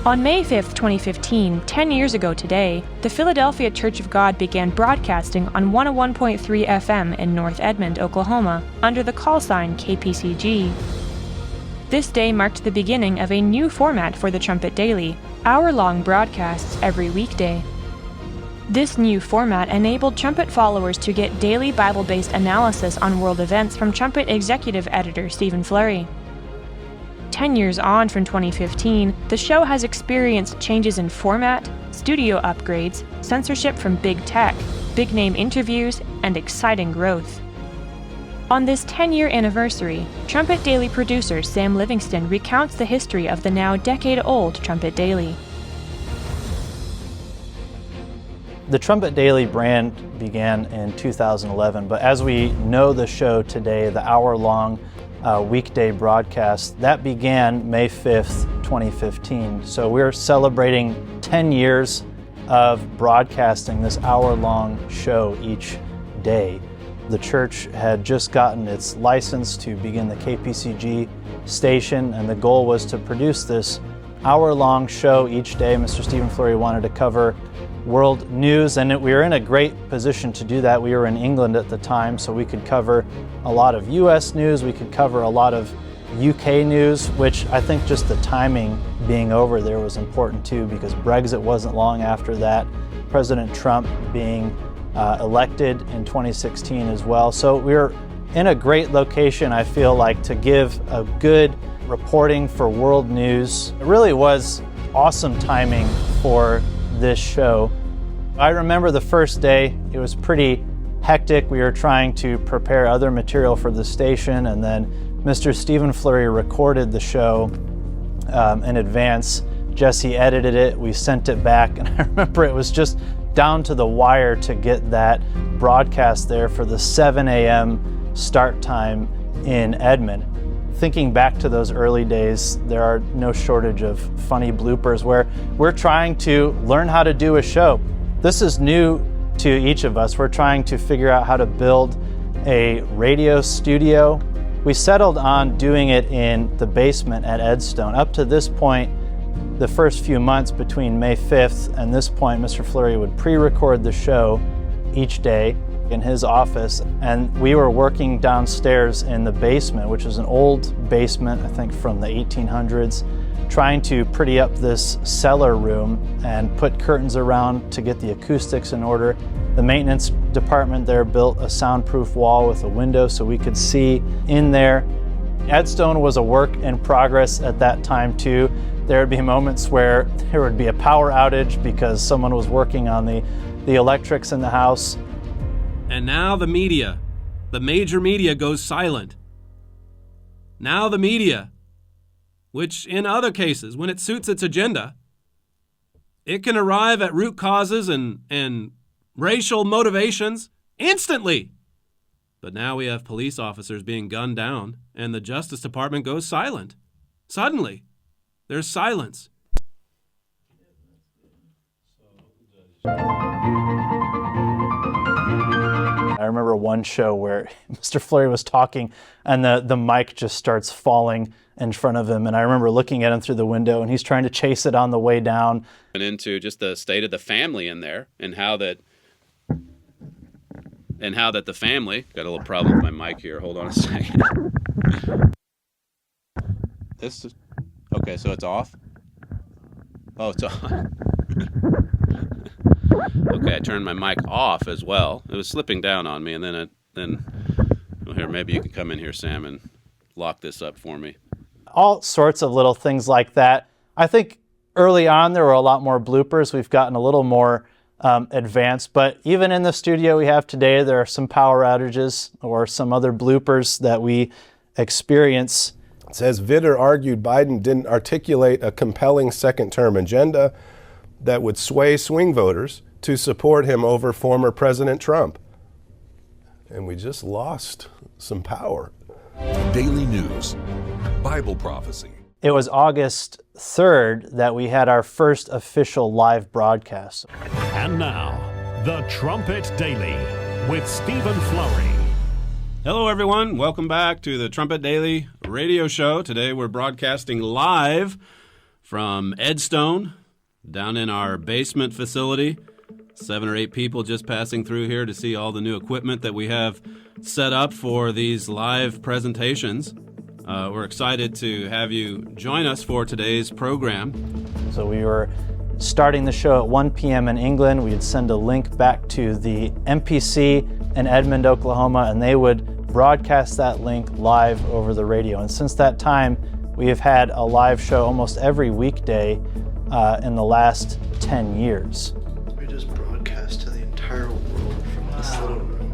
On May 5, 2015, 10 years ago today, the Philadelphia Church of God began broadcasting on 101.3 FM in North Edmond, Oklahoma, under the call sign KPCG. This day marked the beginning of a new format for the Trumpet Daily, hour-long broadcasts every weekday. This new format enabled Trumpet followers to get daily Bible-based analysis on world events from Trumpet executive editor Stephen Flurry. 10 years on from 2015, the show has experienced changes in format, studio upgrades, censorship from big tech, big-name interviews, and exciting growth. On this 10-year anniversary, Trumpet Daily producer Sam Livingston recounts the history of the now decade-old Trumpet Daily. The Trumpet Daily brand began in 2011, but as we know the show today, the hour-long weekday broadcast, that began May 5th, 2015. So we're celebrating 10 years of broadcasting this hour-long show each day. The church had just gotten its license to begin the KPCG station, and the goal was to produce this hour-long show each day. Mr. Stephen Flurry wanted to cover world news, and we were in a great position to do that. We were in England at the time, so we could cover a lot of US news, we could cover a lot of UK news, which I think just the timing being over there was important too, because Brexit wasn't long after that, President Trump being elected in 2016 as well. So we were in a great location, I feel like, to give a good reporting for world news. It really was awesome timing for this show. I remember the first day, it was pretty hectic. We were trying to prepare other material for the station, and then Mr. Stephen Flurry recorded the show in advance. Jesse edited it, we sent it back, and I remember it was just down to the wire to get that broadcast there for the 7 a.m. start time in Edmond. Thinking back to those early days, there are no shortage of funny bloopers where we're trying to learn how to do a show. This is new to each of us. We're trying to figure out how to build a radio studio. We settled on doing it in the basement at Edstone. Up to this point, the first few months between May 5th and this point, Mr. Flurry would pre-record the show each day in his office, and we were working downstairs in the basement, which is an old basement, I think from the 1800s, trying to pretty up this cellar room and put curtains around to get the acoustics in order. The maintenance department there built a soundproof wall with a window so we could see in there. Edstone was a work in progress at that time too. There would be moments where there would be a power outage because someone was working on the electrics in the house. And now the media, the major media, goes silent. Now the media, which in other cases, when it suits its agenda, it can arrive at root causes and racial motivations instantly. But now we have police officers being gunned down, and the Justice Department goes silent. Suddenly, there's silence. I remember one show where Mr. Flurry was talking and the mic just starts falling in front of him, and I remember looking at him through the window and he's trying to chase it on the way down. And into just the state of the family in there, and how that the family, got a little problem with my mic here, hold on a second. Okay, so it's off? Oh, it's on. Okay, I turned my mic off as well. It was slipping down on me, and then well, here, maybe you can come in here, Sam, and lock this up for me. All sorts of little things like that. I think early on there were a lot more bloopers. We've gotten a little more advanced, but even in the studio we have today, there are some power outages or some other bloopers that we experience. It says Vitter argued Biden didn't articulate a compelling second-term agenda that would sway swing voters to support him over former President Trump. And we just lost some power. Daily News, Bible Prophecy. It was August 3rd that we had our first official live broadcast. And now, the Trumpet Daily with Stephen Flurry. Hello, everyone. Welcome back to the Trumpet Daily radio show. Today we're broadcasting live from Edstone down in our basement facility. 7 or 8 people just passing through here to see all the new equipment that we have set up for these live presentations. We're excited to have you join us for today's program. So we were starting the show at 1 p.m. in England. We'd send a link back to the MPC in Edmond, Oklahoma, and they would broadcast that link live over the radio. And since that time, we have had a live show almost every weekday in the last 10 years. We just broadcast to the entire world from this little room.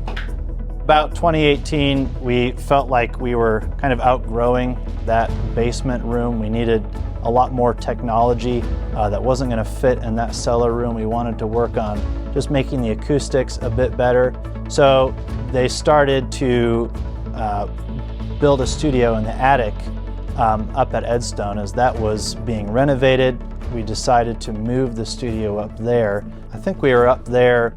About 2018, we felt like we were kind of outgrowing that basement room. We needed a lot more technology that wasn't going to fit in that cellar room. We wanted to work on just making the acoustics a bit better. So they started to build a studio in the attic up at Edstone. As that was being renovated, we decided to move the studio up there. I think we were up there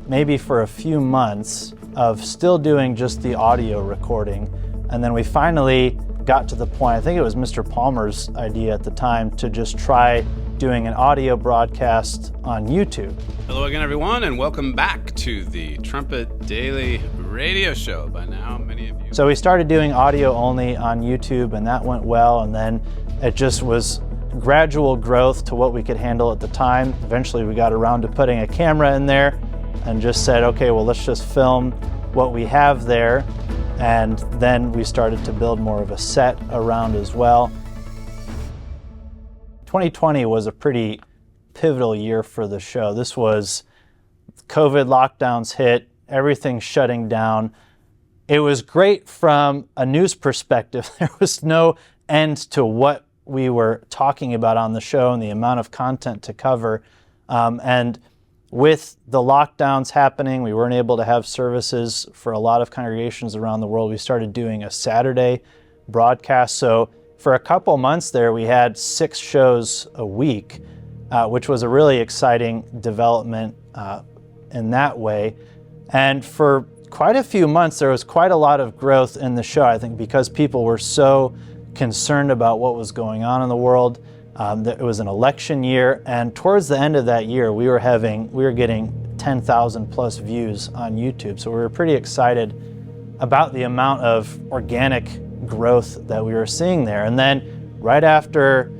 maybe for a few months of still doing just the audio recording. And then we finally got to the point, I think it was Mr. Palmer's idea at the time, to just try doing an audio broadcast on YouTube. Hello again, everyone, and welcome back to the Trumpet Daily radio show. By now, many of you... So we started doing audio only on YouTube, and that went well, and then it just was gradual growth to what we could handle at the time. Eventually we got around to putting a camera in there and just said, okay, well, let's just film what we have there. And then we started to build more of a set around as well. 2020 was a pretty pivotal year for the show. This was COVID lockdowns hit, everything shutting down. It was great from a news perspective. There was no end to what we were talking about on the show and the amount of content to cover. And with the lockdowns happening, we weren't able to have services for a lot of congregations around the world. We started doing a Saturday broadcast. So for a couple months there, we had 6 shows a week, which was a really exciting development in that way. And for quite a few months, there was quite a lot of growth in the show, I think, because people were so concerned about what was going on in the world. It was an election year, and towards the end of that year, we were getting 10,000 plus views on YouTube. So we were pretty excited about the amount of organic growth that we were seeing there. And then right after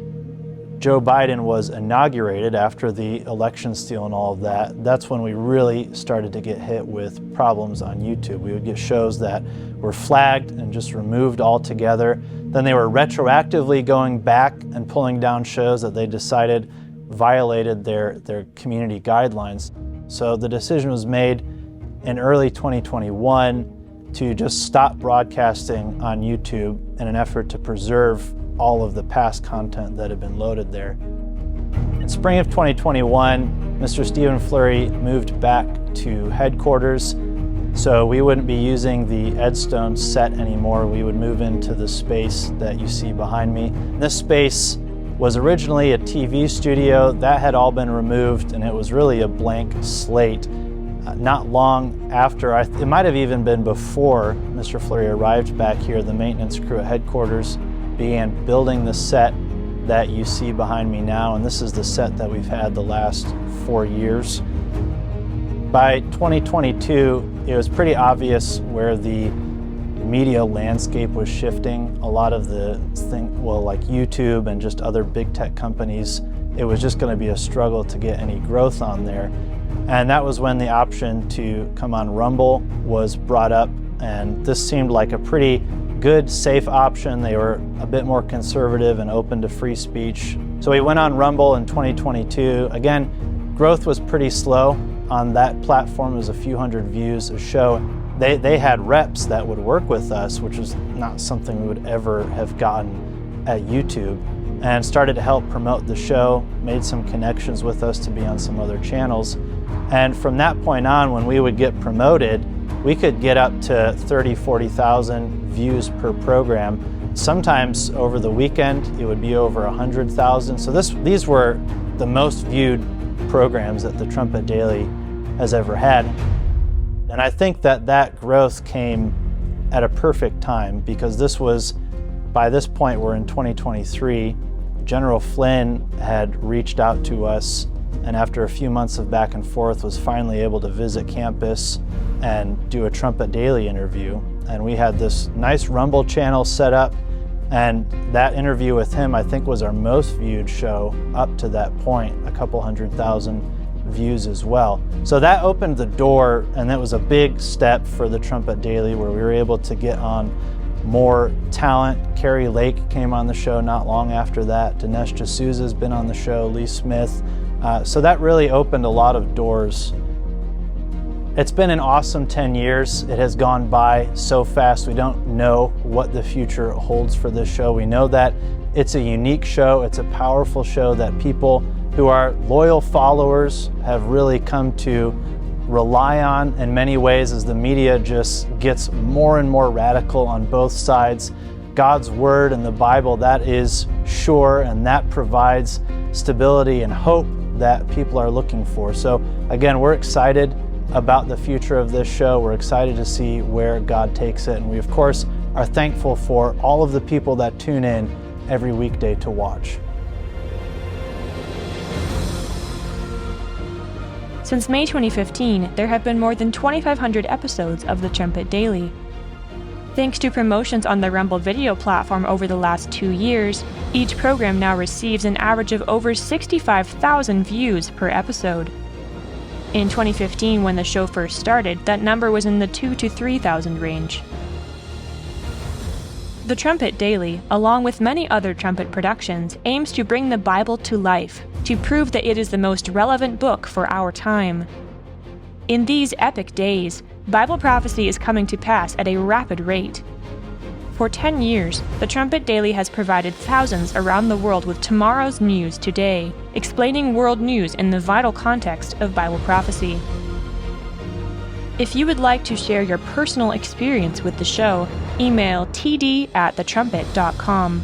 Joe Biden was inaugurated, after the election steal and all of that, that's when we really started to get hit with problems on YouTube. We would get shows that were flagged and just removed altogether. Then they were retroactively going back and pulling down shows that they decided violated their community guidelines. So the decision was made in early 2021 to just stop broadcasting on YouTube in an effort to preserve all of the past content that had been loaded there. In spring of 2021, Mr. Stephen Fleury moved back to headquarters, so we wouldn't be using the Edstone set anymore. We would move into the space that you see behind me. This space was originally a TV studio. That had all been removed, and it was really a blank slate. Not long after, it might have even been before Mr. Fleury arrived back here, the maintenance crew at headquarters began building the set that you see behind me now, and this is the set that we've had the last 4 years. By 2022, it was pretty obvious where the media landscape was shifting. A lot of the like YouTube and just other big tech companies, it was just going to be a struggle to get any growth on there. And that was when the option to come on Rumble was brought up, and this seemed like a pretty good, safe option. They were a bit more conservative and open to free speech. So we went on Rumble in 2022. Again, growth was pretty slow on that platform. It was a few hundred views a show. They had reps that would work with us, which was not something we would ever have gotten at YouTube, and started to help promote the show, made some connections with us to be on some other channels. And from that point on, when we would get promoted, we could get up to 30, 40,000 views per program. Sometimes over the weekend, it would be over 100,000. So these were the most viewed programs that the Trumpet Daily has ever had. And I think that growth came at a perfect time, because by this point, we're in 2023. General Flynn had reached out to us, and after a few months of back and forth was finally able to visit campus and do a Trumpet Daily interview. And we had this nice Rumble channel set up, and that interview with him I think was our most viewed show up to that point, a couple 100,000 views as well. So that opened the door, and that was a big step for the Trumpet Daily, where we were able to get on more talent. Carrie Lake came on the show not long after that. Dinesh D'Souza's been on the show, Lee Smith. So that really opened a lot of doors. It's been an awesome 10 years. It has gone by so fast. We don't know what the future holds for this show. We know that it's a unique show. It's a powerful show that people who are loyal followers have really come to rely on in many ways as the media just gets more and more radical on both sides. God's word and the Bible, that is sure, and that provides stability and hope that people are looking for. So again, we're excited about the future of this show. We're excited to see where God takes it, and we of course are thankful for all of the people that tune in every weekday to watch. Since May 2015, there have been more than 2,500 episodes of the Trumpet Daily. Thanks to promotions on the Rumble video platform over the last 2 years, each program now receives an average of over 65,000 views per episode. In 2015, when the show first started, that number was in the 2,000 to 3,000 range. The Trumpet Daily, along with many other trumpet productions, aims to bring the Bible to life, to prove that it is the most relevant book for our time. In these epic days, Bible prophecy is coming to pass at a rapid rate. For 10 years, the Trumpet Daily has provided thousands around the world with tomorrow's news today, explaining world news in the vital context of Bible prophecy. If you would like to share your personal experience with the show, email td@thetrumpet.com.